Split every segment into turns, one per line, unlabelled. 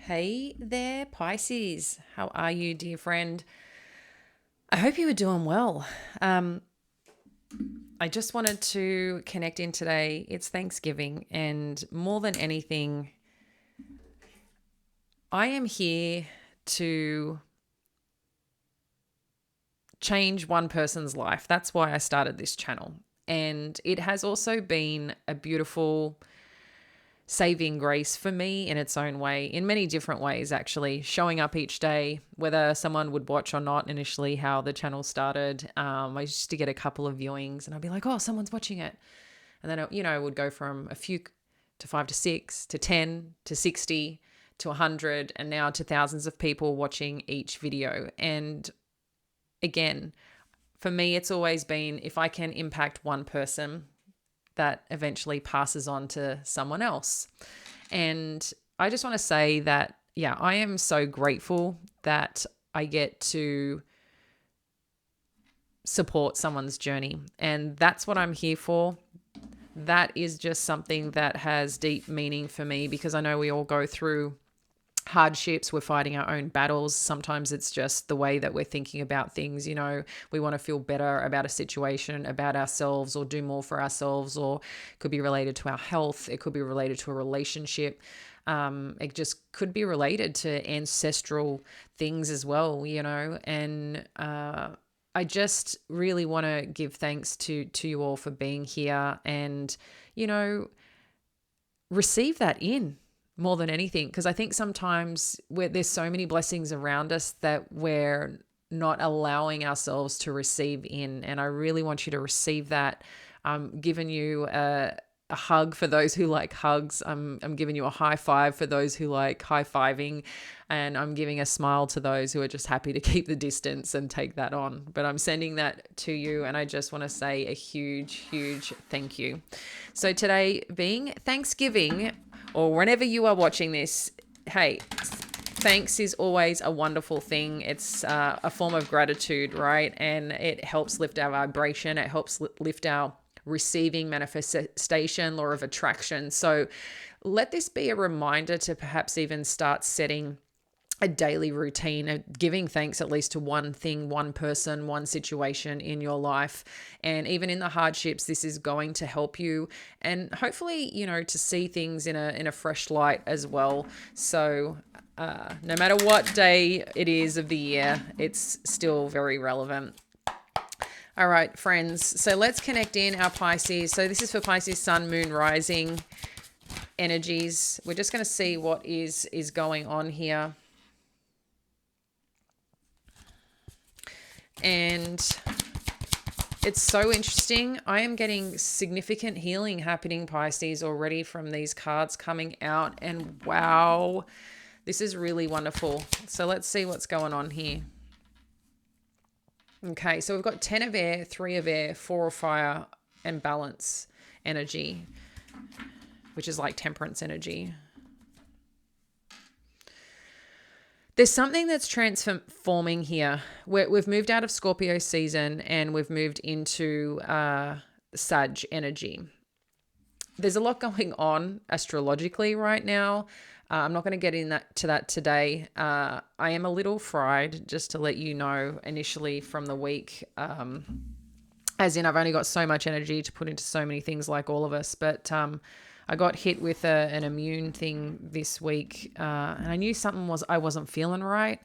Hey there, Pisces. How are you, dear friend? I hope you are doing well. Um, I just wanted to connect in today. It's Thanksgiving, and more than anything, I am here to change one person's life. That's why I started this channel. And it has also been a beautiful saving grace for me in its own way, in many different ways, actually. Showing up each day, whether someone would watch or not, initially, how the channel started. I used to get a couple of viewings and I'd be like, oh, someone's watching it. And then, it would go from a few to 5 to 6 to 10 to 60 to 100 and now to thousands of people watching each video. And again, for me, it's always been if I can impact one person, that eventually passes on to someone else. And I just want to say that, yeah, I am so grateful that I get to support someone's journey. And that's what I'm here for. That is just something that has deep meaning for me because I know we all go through hardships. We're fighting our own battles. Sometimes it's just the way that we're thinking about things. We want to feel better about a situation, about ourselves, or do more for ourselves, or it could be related to our health. It could be related to a relationship. It just could be related to ancestral things as well, and I just really want to give thanks to you all for being here and, receive that in more than anything, because I think sometimes there's so many blessings around us that we're not allowing ourselves to receive in. And I really want you to receive that. I'm giving you a hug for those who like hugs. I'm giving you a high five for those who like high fiving. And I'm giving a smile to those who are just happy to keep the distance and take that on. But I'm sending that to you. And I just want to say a huge, huge thank you. So today being Thanksgiving, or whenever you are watching this, hey, thanks is always a wonderful thing. It's a form of gratitude, right? And it helps lift our vibration. It helps lift our receiving, manifestation, law of attraction. So let this be a reminder to perhaps even start setting a daily routine of giving thanks at least to one thing, one person, one situation in your life. And even in the hardships, this is going to help you and hopefully, to see things in a fresh light as well. So no matter what day it is of the year, it's still very relevant. All right, friends. So let's connect in our Pisces. So this is for Pisces Sun, Moon, Rising energies. We're just going to see what is going on here. And it's so interesting. I am getting significant healing happening, Pisces, already from these cards coming out. And wow, this is really wonderful. So let's see what's going on here. Okay, so we've got 10 of air, 3 of air, 4 of fire, and balance energy, which is like temperance energy. There's something that's transforming here. We've moved out of Scorpio season and we've moved into Sag energy. There's a lot going on astrologically right now. I'm not going to get to that today. I am a little fried, just to let you know, initially from the week. As in, I've only got so much energy to put into so many things like all of us. But I got hit with an immune thing this week, and I knew I wasn't feeling right.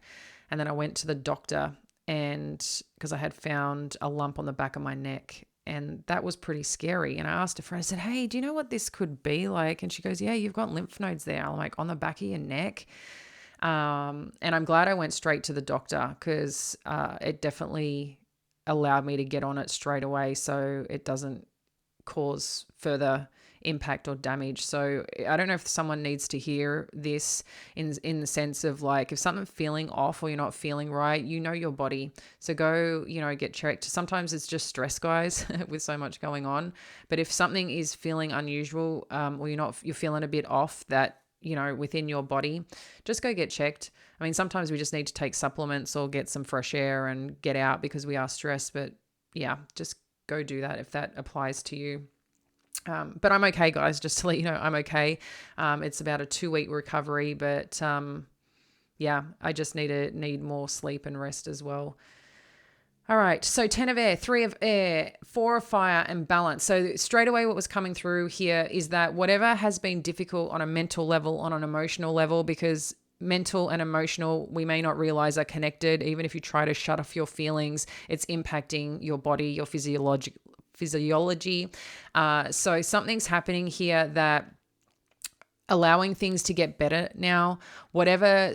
And then I went to the doctor, and because I had found a lump on the back of my neck, and that was pretty scary. And I asked a friend, I said, "Hey, do you know what this could be like?" And she goes, "Yeah, you've got lymph nodes there." I'm like, "On the back of your neck?" And I'm glad I went straight to the doctor because it definitely allowed me to get on it straight away, so it doesn't cause further impact or damage. So I don't know if someone needs to hear this in the sense of like, if something's feeling off or you're not feeling right, your body. So go, get checked. Sometimes it's just stress, guys, with so much going on. But if something is feeling unusual, or you're feeling a bit off that, within your body, just go get checked. I mean, sometimes we just need to take supplements or get some fresh air and get out because we are stressed. But yeah, just go do that if that applies to you. But I'm okay, guys. Just to let you know, I'm okay. It's about a 2-week recovery, but yeah, I just need more sleep and rest as well. All right, so 10 of air, 3 of air, 4 of fire, and balance. So straight away what was coming through here is that whatever has been difficult on a mental level, on an emotional level, because mental and emotional, we may not realize are connected. Even if you try to shut off your feelings, it's impacting your body, your physiology. So something's happening here that allowing things to get better now, whatever,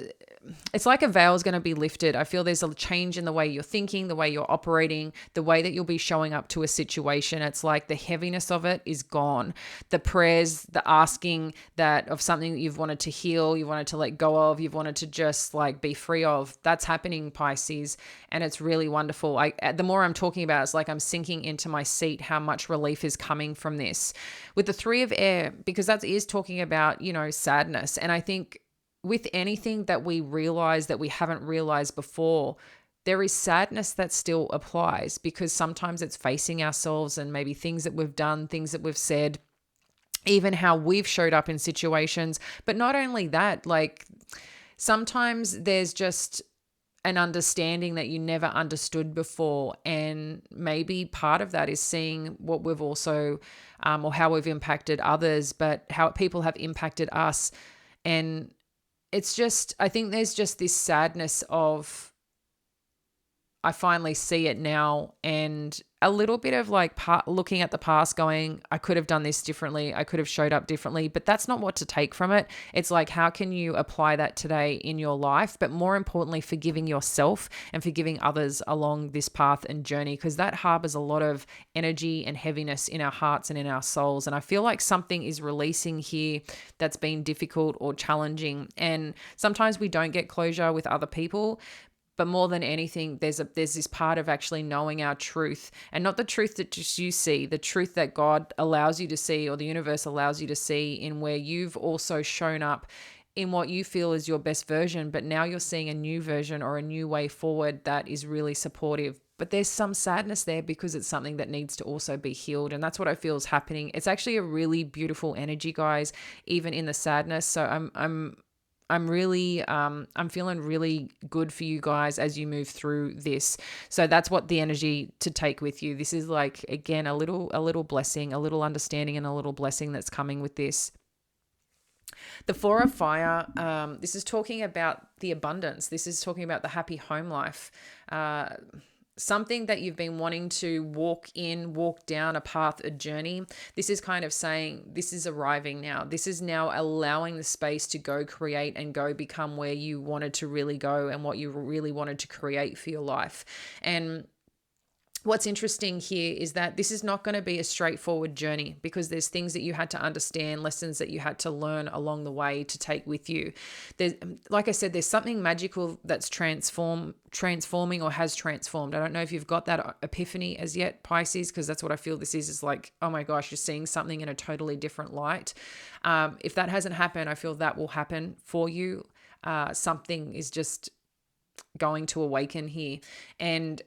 it's like a veil is going to be lifted. I feel there's a change in the way you're thinking, the way you're operating, the way that you'll be showing up to a situation. It's like the heaviness of it is gone. The prayers, the asking that of something that you've wanted to heal, you wanted to let go of, you've wanted to just like be free of, that's happening, Pisces. And it's really wonderful. The more I'm talking about, it's like I'm sinking into my seat, how much relief is coming from this. With the 3 of air, because that is talking about, sadness. And I think with anything that we realize that we haven't realized before, there is sadness that still applies, because sometimes it's facing ourselves and maybe things that we've done, things that we've said, even how we've showed up in situations. But not only that, like sometimes there's just an understanding that you never understood before. And maybe part of that is seeing what we've also, or how we've impacted others, but how people have impacted us. And it's just, I think there's just this sadness of, I finally see it now, and a little bit of like looking at the past going, I could have done this differently. I could have showed up differently, but that's not what to take from it. It's like, how can you apply that today in your life? But more importantly, forgiving yourself and forgiving others along this path and journey, because that harbors a lot of energy and heaviness in our hearts and in our souls. And I feel like something is releasing here that's been difficult or challenging. And sometimes we don't get closure with other people. But more than anything, there's this part of actually knowing our truth, and not the truth that just you see, the truth that God allows you to see, or the universe allows you to see, in where you've also shown up in what you feel is your best version, but now you're seeing a new version or a new way forward that is really supportive. But there's some sadness there because it's something that needs to also be healed. And that's what I feel is happening. It's actually a really beautiful energy, guys, even in the sadness. So I'm really, I'm feeling really good for you guys as you move through this. So that's what the energy to take with you. This is like, again, a little blessing, a little understanding, and a little blessing that's coming with this. The 4 of fire, this is talking about the abundance. This is talking about the happy home life. Something that you've been wanting to walk down a path, a journey. This is kind of saying this is arriving now. This is now allowing the space to go create and go become where you wanted to really go and what you really wanted to create for your life. And what's interesting here is that this is not going to be a straightforward journey, because there's things that you had to understand, lessons that you had to learn along the way to take with you. There's, like I said, there's something magical that's transforming or has transformed. I don't know if you've got that epiphany as yet, Pisces, because that's what I feel this is like, oh my gosh, you're seeing something in a totally different light. If that hasn't happened, I feel that will happen for you. Something is just going to awaken here. And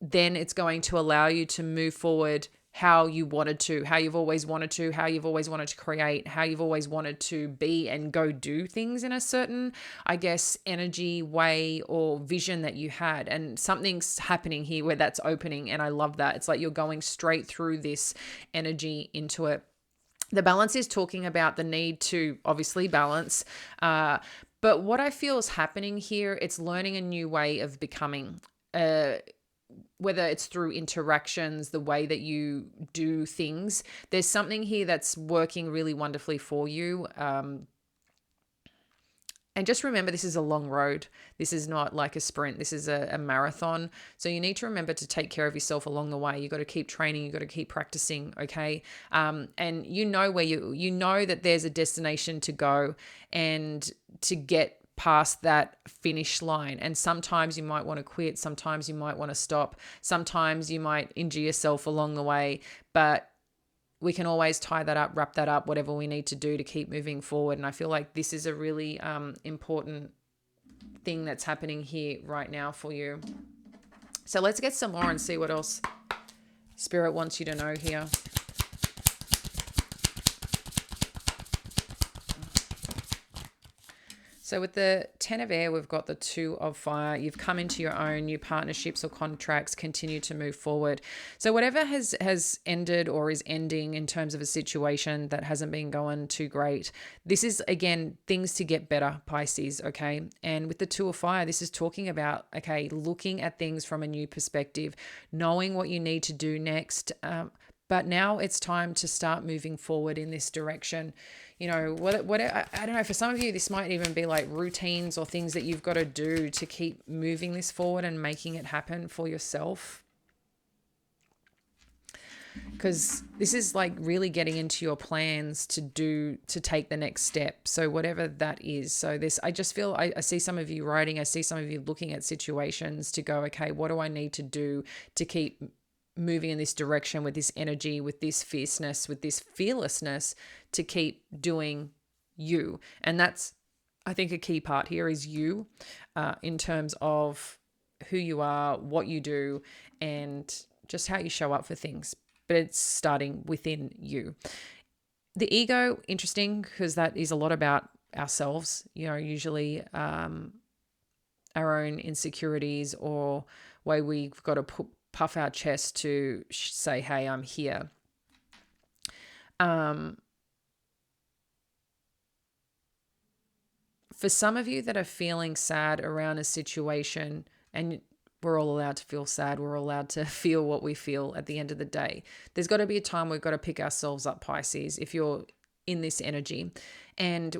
then it's going to allow you to move forward how you wanted to, how you've always wanted to, how you've always wanted to create, how you've always wanted to be and go do things in a certain, I guess, energy, way, or vision that you had. And something's happening here where that's opening. And I love that. It's like you're going straight through this energy into it. The balance is talking about the need to obviously balance. But what I feel is happening here, it's learning a new way of becoming. Whether it's through interactions, the way that you do things, there's something here that's working really wonderfully for you. And just remember, this is a long road. This is not like a sprint. This is a marathon. So you need to remember to take care of yourself along the way. You got to keep training. You got to keep practicing. Okay. And you know where you know that there's a destination to go and to get past that finish line. And sometimes you might want to quit. Sometimes you might want to stop. Sometimes you might injure yourself along the way, but we can always tie that up, wrap that up, whatever we need to do to keep moving forward. And I feel like this is a really important thing that's happening here right now for you. So let's get some more and see what else Spirit wants you to know here. So with the 10 of air, we've got the 2 of fire. You've come into your own, new partnerships or contracts continue to move forward. So whatever has ended or is ending in terms of a situation that hasn't been going too great, this is, again, things to get better, Pisces, okay? And with the 2 of fire, this is talking about, okay, looking at things from a new perspective, knowing what you need to do next. But now it's time to start moving forward in this direction. What I don't know, for some of you, this might even be like routines or things that you've got to do to keep moving this forward and making it happen for yourself. Because this is like really getting into your plans to take the next step. So whatever that is. So this, I just feel, I see some of you writing, I see some of you looking at situations to go, okay, what do I need to do to keep moving in this direction with this energy, with this fierceness, with this fearlessness to keep doing you. And that's, I think, a key part here is you, in terms of who you are, what you do, and just how you show up for things. But it's starting within you. The ego, interesting, because that is a lot about ourselves, usually our own insecurities or way we've got to puff our chest to say, hey, I'm here. For some of you that are feeling sad around a situation, and we're all allowed to feel sad, we're all allowed to feel what we feel at the end of the day. There's got to be a time we've got to pick ourselves up, Pisces, if you're in this energy. And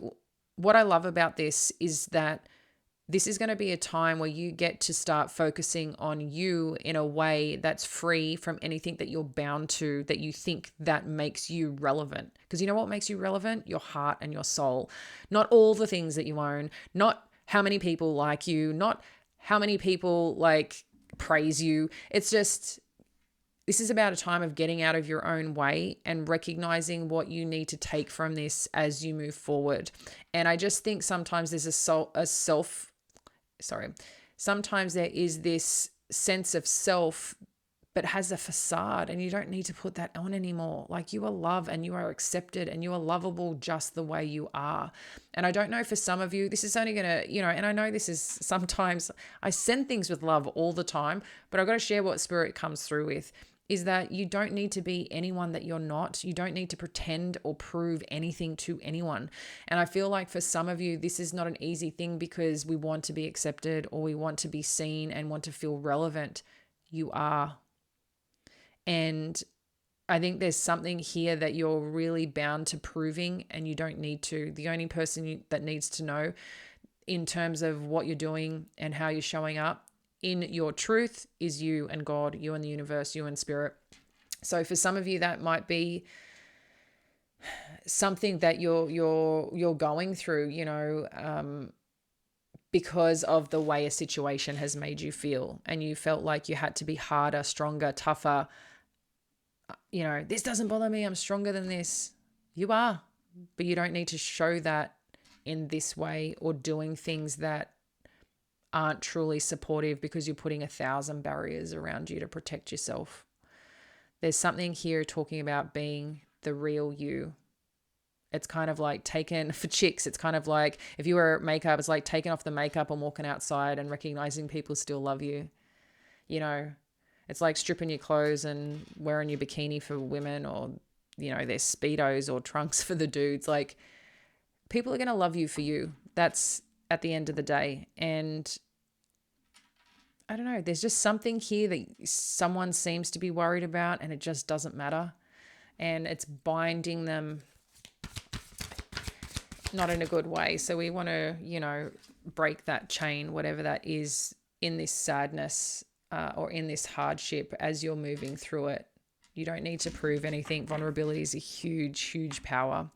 what I love about this is that this is going to be a time where you get to start focusing on you in a way that's free from anything that you're bound to, that you think that makes you relevant. Because you know what makes you relevant? Your heart and your soul. Not all the things that you own, not how many people like you, not how many people like praise you. It's just, this is about a time of getting out of your own way and recognizing what you need to take from this as you move forward. And I just think sometimes there's sometimes there is this sense of self, but has a facade, and you don't need to put that on anymore. Like, you are loved and you are accepted and you are lovable just the way you are. And I don't know, for some of you, this is only going to, and I know this is sometimes, I send things with love all the time, but I've got to share what Spirit comes through with. Is that you don't need to be anyone that you're not. You don't need to pretend or prove anything to anyone. And I feel like for some of you, this is not an easy thing because we want to be accepted or we want to be seen and want to feel relevant. You are. And I think there's something here that you're really bound to proving, and you don't need to. The only person that needs to know in terms of what you're doing and how you're showing up in your truth is you and God, you and the universe, you and Spirit. So for some of you, that might be something that you're going through, because of the way a situation has made you feel, and you felt like you had to be harder, stronger, tougher. This doesn't bother me, I'm stronger than this. You are, but you don't need to show that in this way or doing things that aren't truly supportive because you're putting 1,000 barriers around you to protect yourself. There's something here talking about being the real you. It's kind of like for chicks, it's kind of like if you wear makeup, it's like taking off the makeup and walking outside and recognizing people still love you. It's like stripping your clothes and wearing your bikini for women, or, their Speedos or trunks for the dudes. Like, people are going to love you for you. That's at the end of the day. And I don't know, there's just something here that someone seems to be worried about, and it just doesn't matter. And it's binding them not in a good way. So we want to, break that chain, whatever that is, in this sadness or in this hardship as you're moving through it. You don't need to prove anything. Vulnerability is a huge, huge power.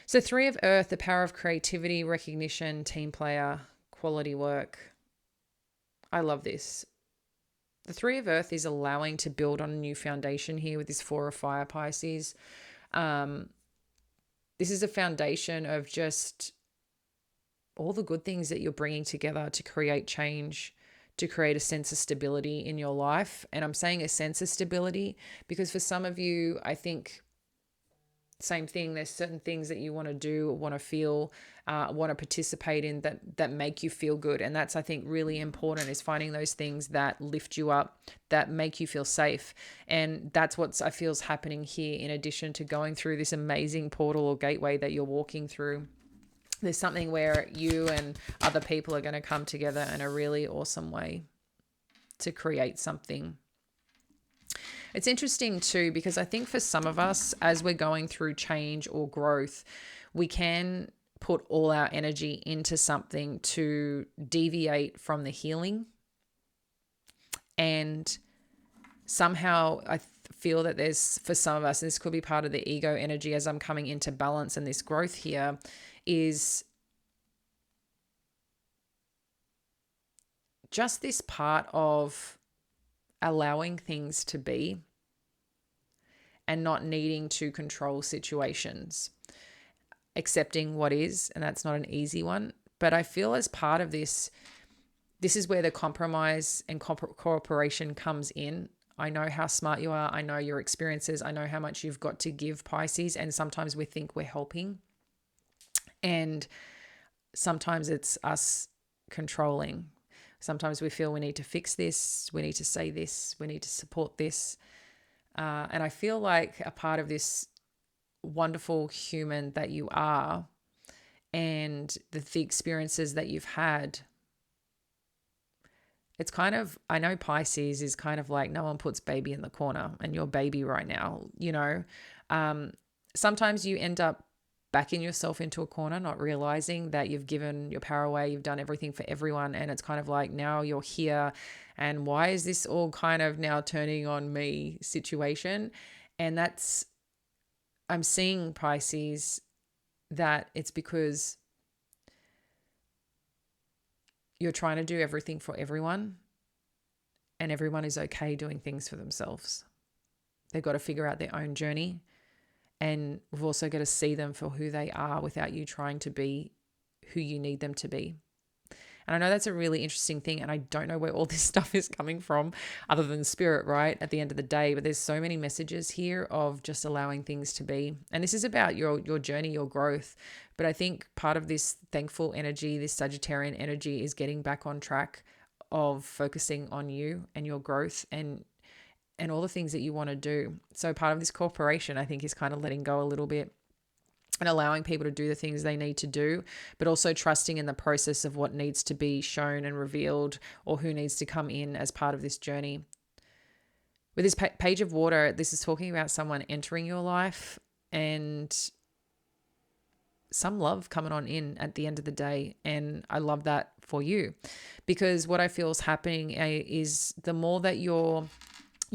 So 3 of Earth, the power of creativity, recognition, team player, quality work. I love this. The 3 of Earth is allowing to build on a new foundation here with this 4 of Fire, Pisces. This is a foundation of just all the good things that you're bringing together to create change, to create a sense of stability in your life. And I'm saying a sense of stability because for some of you, I think Same thing. There's certain things that you want to do, want to feel, want to participate in that make you feel good. And that's, I think, really important, is finding those things that lift you up, that make you feel safe. And that's what I feel is happening here, in addition to going through this amazing portal or gateway that you're walking through. There's something where you and other people are going to come together in a really awesome way to create something. It's interesting too, because I think for some of us, as we're going through change or growth, we can put all our energy into something to deviate from the healing. And somehow I feel that there's, for some of us, and this could be part of the ego energy as I'm coming into balance and this growth here, is just this part of allowing things to be and not needing to control situations, accepting what is, and that's not an easy one. But I feel as part of this is where the compromise and cooperation comes in. I know how smart you are. I know your experiences. I know how much you've got to give, Pisces. And sometimes we think we're helping. And sometimes it's us controlling. Sometimes we feel we need to fix this, we need to say this, we need to support this. And I feel like a part of this wonderful human that you are, and the experiences that you've had, it's kind of, I know Pisces is kind of like, no one puts baby in the corner, and you're baby right now, you know. Sometimes you end up backing yourself into a corner, not realizing that you've given your power away, you've done everything for everyone, and it's kind of like, now you're here, and why is this all kind of now turning on me situation? And that's, I'm seeing, Pisces, that it's because you're trying to do everything for everyone, and everyone is okay doing things for themselves. They've got to figure out their own journey. And we've also got to see them for who they are without you trying to be who you need them to be. And I know that's a really interesting thing, and I don't know where all this stuff is coming from other than spirit, right, at the end of the day. But there's so many messages here of just allowing things to be. And this is about your journey, your growth. But I think part of this thankful energy, this Sagittarian energy, is getting back on track of focusing on you and your growth and all the things that you want to do. So part of this cooperation, I think, is kind of letting go a little bit and allowing people to do the things they need to do, but also trusting in the process of what needs to be shown and revealed, or who needs to come in as part of this journey. With this page of water, this is talking about someone entering your life and some love coming on in at the end of the day. And I love that for you, because what I feel is happening is the more that you're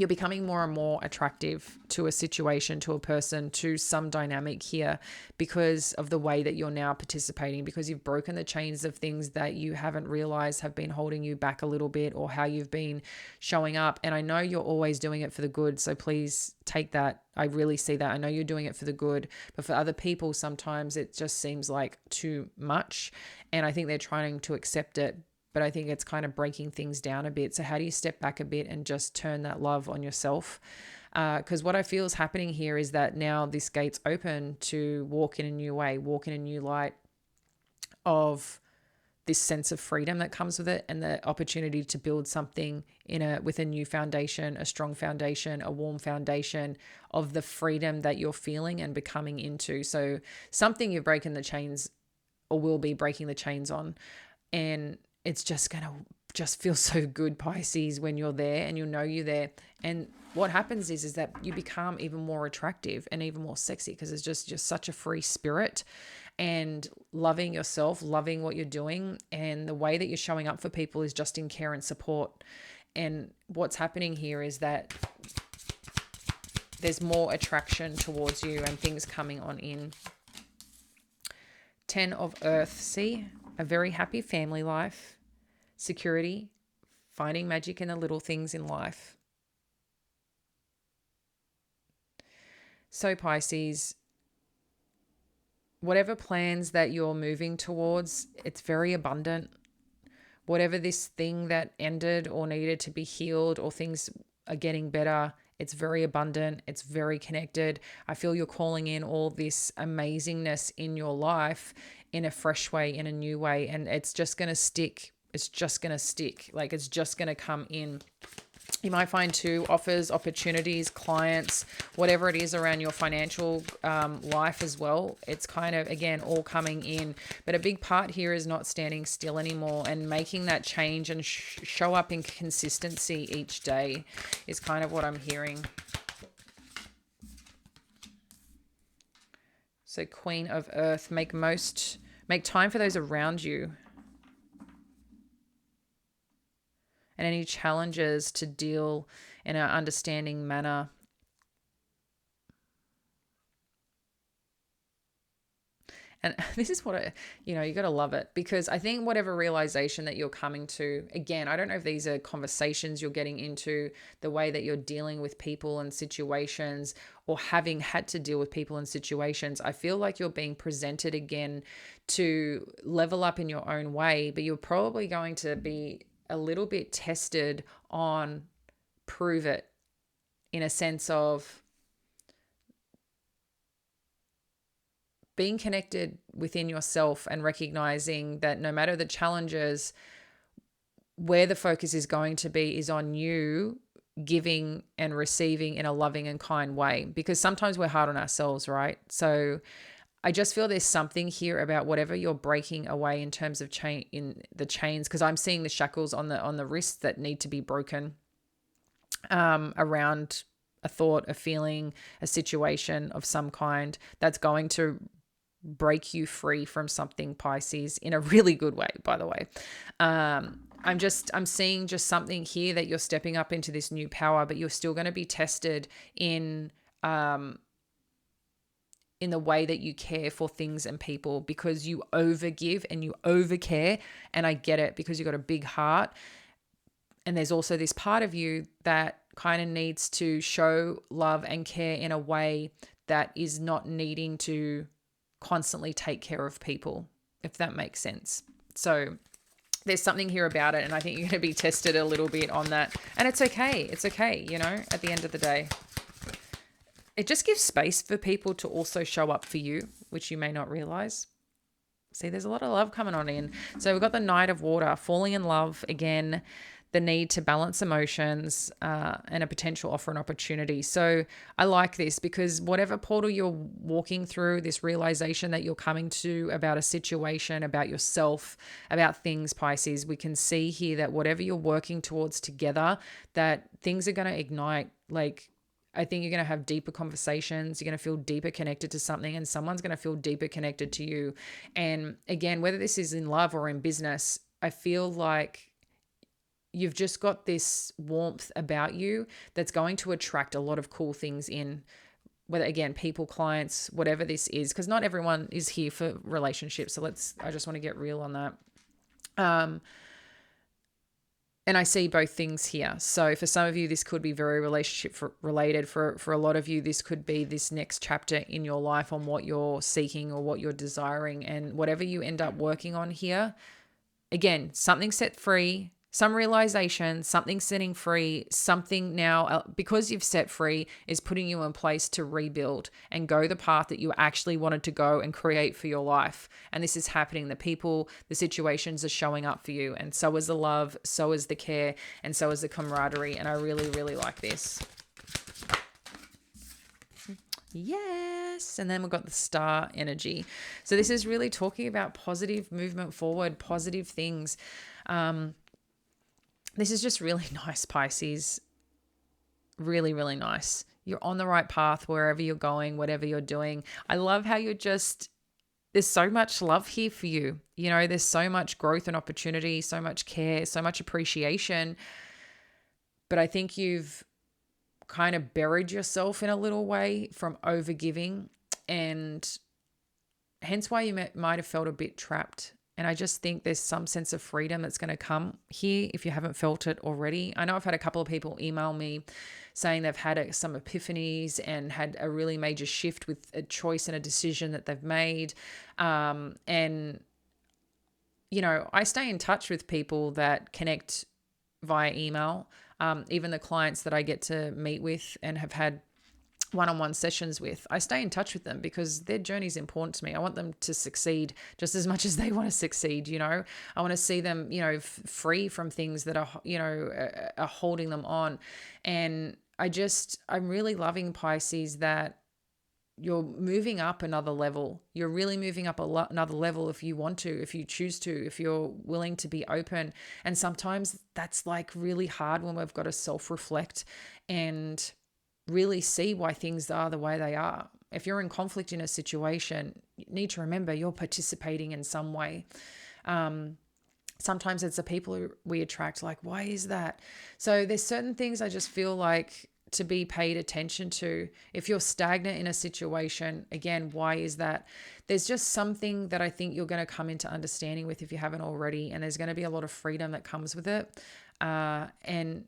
becoming more and more attractive to a situation, to a person, to some dynamic here, because of the way that you're now participating, because you've broken the chains of things that you haven't realized have been holding you back a little bit, or how you've been showing up. And I know you're always doing it for the good, so please take that. I really see that. I know you're doing it for the good, but for other people, sometimes it just seems like too much. And I think they're trying to accept it, but I think it's kind of breaking things down a bit. So how do you step back a bit and just turn that love on yourself? Because what I feel is happening here is that now this gate's open to walk in a new way, walk in a new light of this sense of freedom that comes with it, and the opportunity to build something with a new foundation, a strong foundation, a warm foundation of the freedom that you're feeling and becoming into. So something you're breaking the chains, or will be breaking the chains on. And it's just going to just feel so good, Pisces, when you're there and you know you're there. And what happens is that you become even more attractive and even more sexy, because it's just such a free spirit, and loving yourself, loving what you're doing. And the way that you're showing up for people is just in care and support. And what's happening here is that there's more attraction towards you and things coming on in. 10 of Earth, see? A very happy family life. Security, finding magic in the little things in life. So Pisces, whatever plans that you're moving towards, it's very abundant. Whatever this thing that ended or needed to be healed, or things are getting better, It's very abundant. It's very connected. I feel you're calling in all this amazingness in your life in a fresh way, in a new way. And it's just going to stick. It's just going to stick. Like it's just going to come in. You might find too offers, opportunities, clients, whatever it is around your financial life as well. It's kind of, again, all coming in. But a big part here is not standing still anymore and making that change and show up in consistency each day is kind of what I'm hearing. So Queen of Earth, make time for those around you. And any challenges to deal in an understanding manner. And this is what you got to love it, because I think whatever realization that you're coming to, again, I don't know if these are conversations you're getting into, the way that you're dealing with people and situations, or having had to deal with people and situations. I feel like you're being presented again to level up in your own way, but you're probably going to be a little bit tested on prove it, in a sense of being connected within yourself and recognizing that no matter the challenges, where the focus is going to be is on you giving and receiving in a loving and kind way, because sometimes we're hard on ourselves, right? So I just feel there's something here about whatever you're breaking away in terms of in the chains, because I'm seeing the shackles on the wrists that need to be broken around a thought, a feeling, a situation of some kind that's going to break you free from something, Pisces, in a really good way, by the way. I'm seeing just something here that you're stepping up into this new power, but you're still going to be tested in the way that you care for things and people, because you overgive and you overcare. And I get it, because you've got a big heart. And there's also this part of you that kind of needs to show love and care in a way that is not needing to constantly take care of people, if that makes sense. So there's something here about it. And I think you're going to be tested a little bit on that. And it's okay. It's okay. At the end of the day, it just gives space for people to also show up for you, which you may not realize. See, there's a lot of love coming on in. So we've got the Knight of Water, falling in love again, the need to balance emotions, and a potential offer and opportunity. So I like this, because whatever portal you're walking through, this realization that you're coming to about a situation, about yourself, about things, Pisces, we can see here that whatever you're working towards together, that things are going to ignite. Like, I think you're going to have deeper conversations. You're going to feel deeper connected to something, and someone's going to feel deeper connected to you. And again, whether this is in love or in business, I feel like you've just got this warmth about you that's going to attract a lot of cool things in, whether, again, people, clients, whatever this is, because not everyone is here for relationships. So I just want to get real on that. And I see both things here. So for some of you, this could be very relationship related. For a lot of you, this could be this next chapter in your life on what you're seeking or what you're desiring. And whatever you end up working on here, again, something set free, some realization, something setting free, something now, because you've set free, is putting you in place to rebuild and go the path that you actually wanted to go and create for your life. And this is happening. The people, the situations are showing up for you. And so is the love, so is the care, and so is the camaraderie. And I really, really like this. Yes. And then we've got the star energy. So this is really talking about positive movement forward, positive things. This is just really nice, Pisces. Really, really nice. You're on the right path wherever you're going, whatever you're doing. I love how there's so much love here for you. There's so much growth and opportunity, so much care, so much appreciation. But I think you've kind of buried yourself in a little way from overgiving, and hence why you might have felt a bit trapped. And I just think there's some sense of freedom that's going to come here if you haven't felt it already. I know I've had a couple of people email me saying they've had some epiphanies and had a really major shift with a choice and a decision that they've made. And, I stay in touch with people that connect via email. Even the clients that I get to meet with and have had one-on-one sessions with, I stay in touch with them because their journey is important to me. I want them to succeed just as much as they want to succeed. I want to see them, free from things that are, are holding them on. And I'm really loving, Pisces, that you're moving up another level. You're really moving up another level if you want to, if you choose to, if you're willing to be open. And sometimes that's like really hard when we've got to self-reflect and really see why things are the way they are. If you're in conflict in a situation, you need to remember you're participating in some way. Sometimes it's the people who we attract, like, why is that? So there's certain things I just feel like to be paid attention to. If you're stagnant in a situation, again, why is that? There's just something that I think you're going to come into understanding with if you haven't already, and there's going to be a lot of freedom that comes with it. And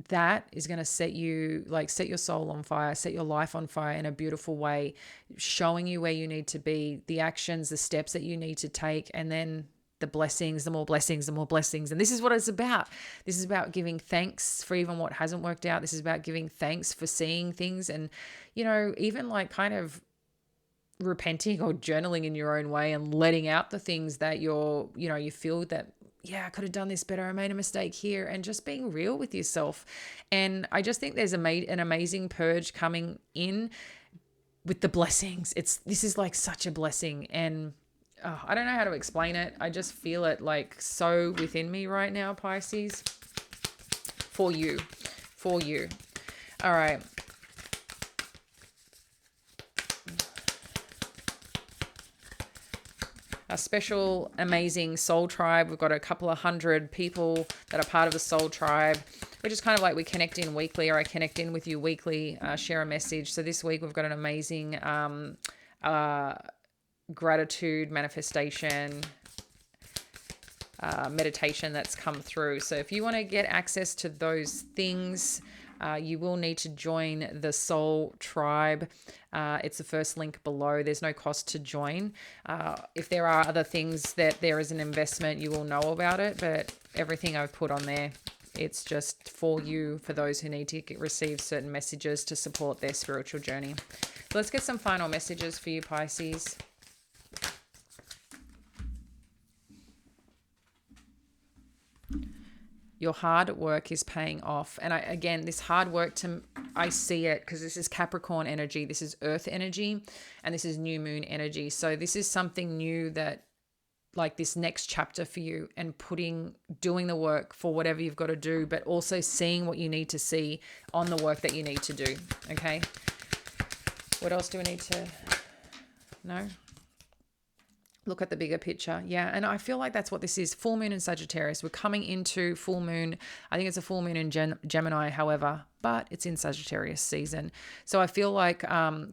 that is going to set your soul on fire, set your life on fire in a beautiful way, showing you where you need to be, the actions, the steps that you need to take, and then the blessings, the more blessings, the more blessings. And this is what it's about. This is about giving thanks for even what hasn't worked out. This is about giving thanks for seeing things and, even like kind of repenting or journaling in your own way and letting out the things that you feel that, I could have done this better. I made a mistake here, and just being real with yourself. And I just think there's an amazing purge coming in with the blessings. This is like such a blessing. And I don't know how to explain it. I just feel it like so within me right now, Pisces. For you. All right. A special, amazing soul tribe. We've got a couple of hundred people that are part of the soul tribe. We're just kind of like we connect in weekly, or I connect in with you weekly, share a message. So this week we've got an amazing gratitude manifestation meditation that's come through. So if you want to get access to those things, you will need to join the Soul Tribe. It's the first link below. There's no cost to join. If there are other things that there is an investment, you will know about it. But everything I've put on there, it's just for you, for those who need to receive certain messages to support their spiritual journey. So let's get some final messages for you, Pisces. Your hard work is paying off. And this hard work, I see it because this is Capricorn energy, this is earth energy, and this is new moon energy. So this is something new that, like this next chapter for you, and doing the work for whatever you've got to do, but also seeing what you need to see on the work that you need to do. Okay. What else do we need to know? Look at the bigger picture. Yeah. And I feel like that's what this is. Full moon in Sagittarius. We're coming into full moon. I think it's a full moon in Gemini, however, but it's in Sagittarius season. So I feel like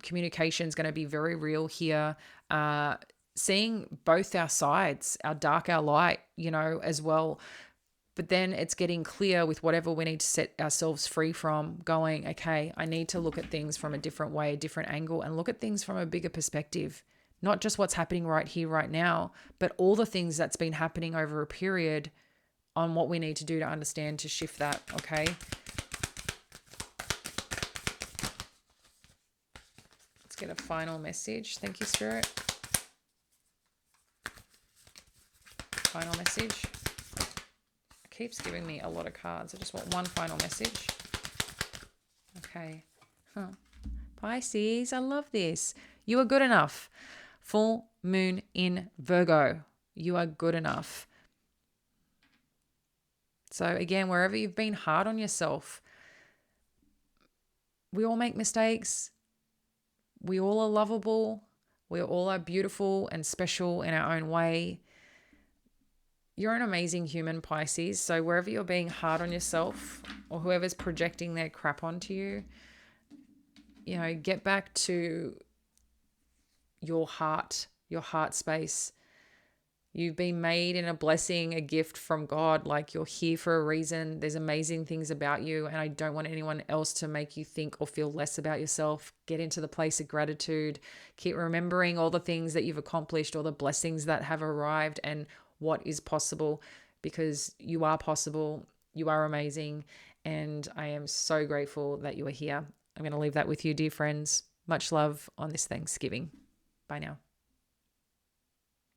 communication is going to be very real here. Seeing both our sides, our dark, our light, as well. But then it's getting clear with whatever we need to set ourselves free from, going, okay, I need to look at things from a different way, a different angle, and look at things from a bigger perspective. Not just what's happening right here, right now, but all the things that's been happening over a period, on what we need to do to understand, to shift that, okay? Let's get a final message. Thank you, Spirit. Final message. It keeps giving me a lot of cards. I just want one final message. Okay. Pisces, I love this. You are good enough. Full moon in Virgo. You are good enough. So again, wherever you've been hard on yourself, we all make mistakes. We all are lovable. We all are beautiful and special in our own way. You're an amazing human, Pisces. So wherever you're being hard on yourself, or whoever's projecting their crap onto you, get back to your heart space. You've been made in a blessing, a gift from God. Like, you're here for a reason. There's amazing things about you, and I don't want anyone else to make you think or feel less about yourself. Get into the place of gratitude. Keep remembering all the things that you've accomplished, all the blessings that have arrived, and what is possible, because you are possible. You are amazing. And I am so grateful that you are here. I'm going to leave that with you, dear friends. Much love on this Thanksgiving. Bye now.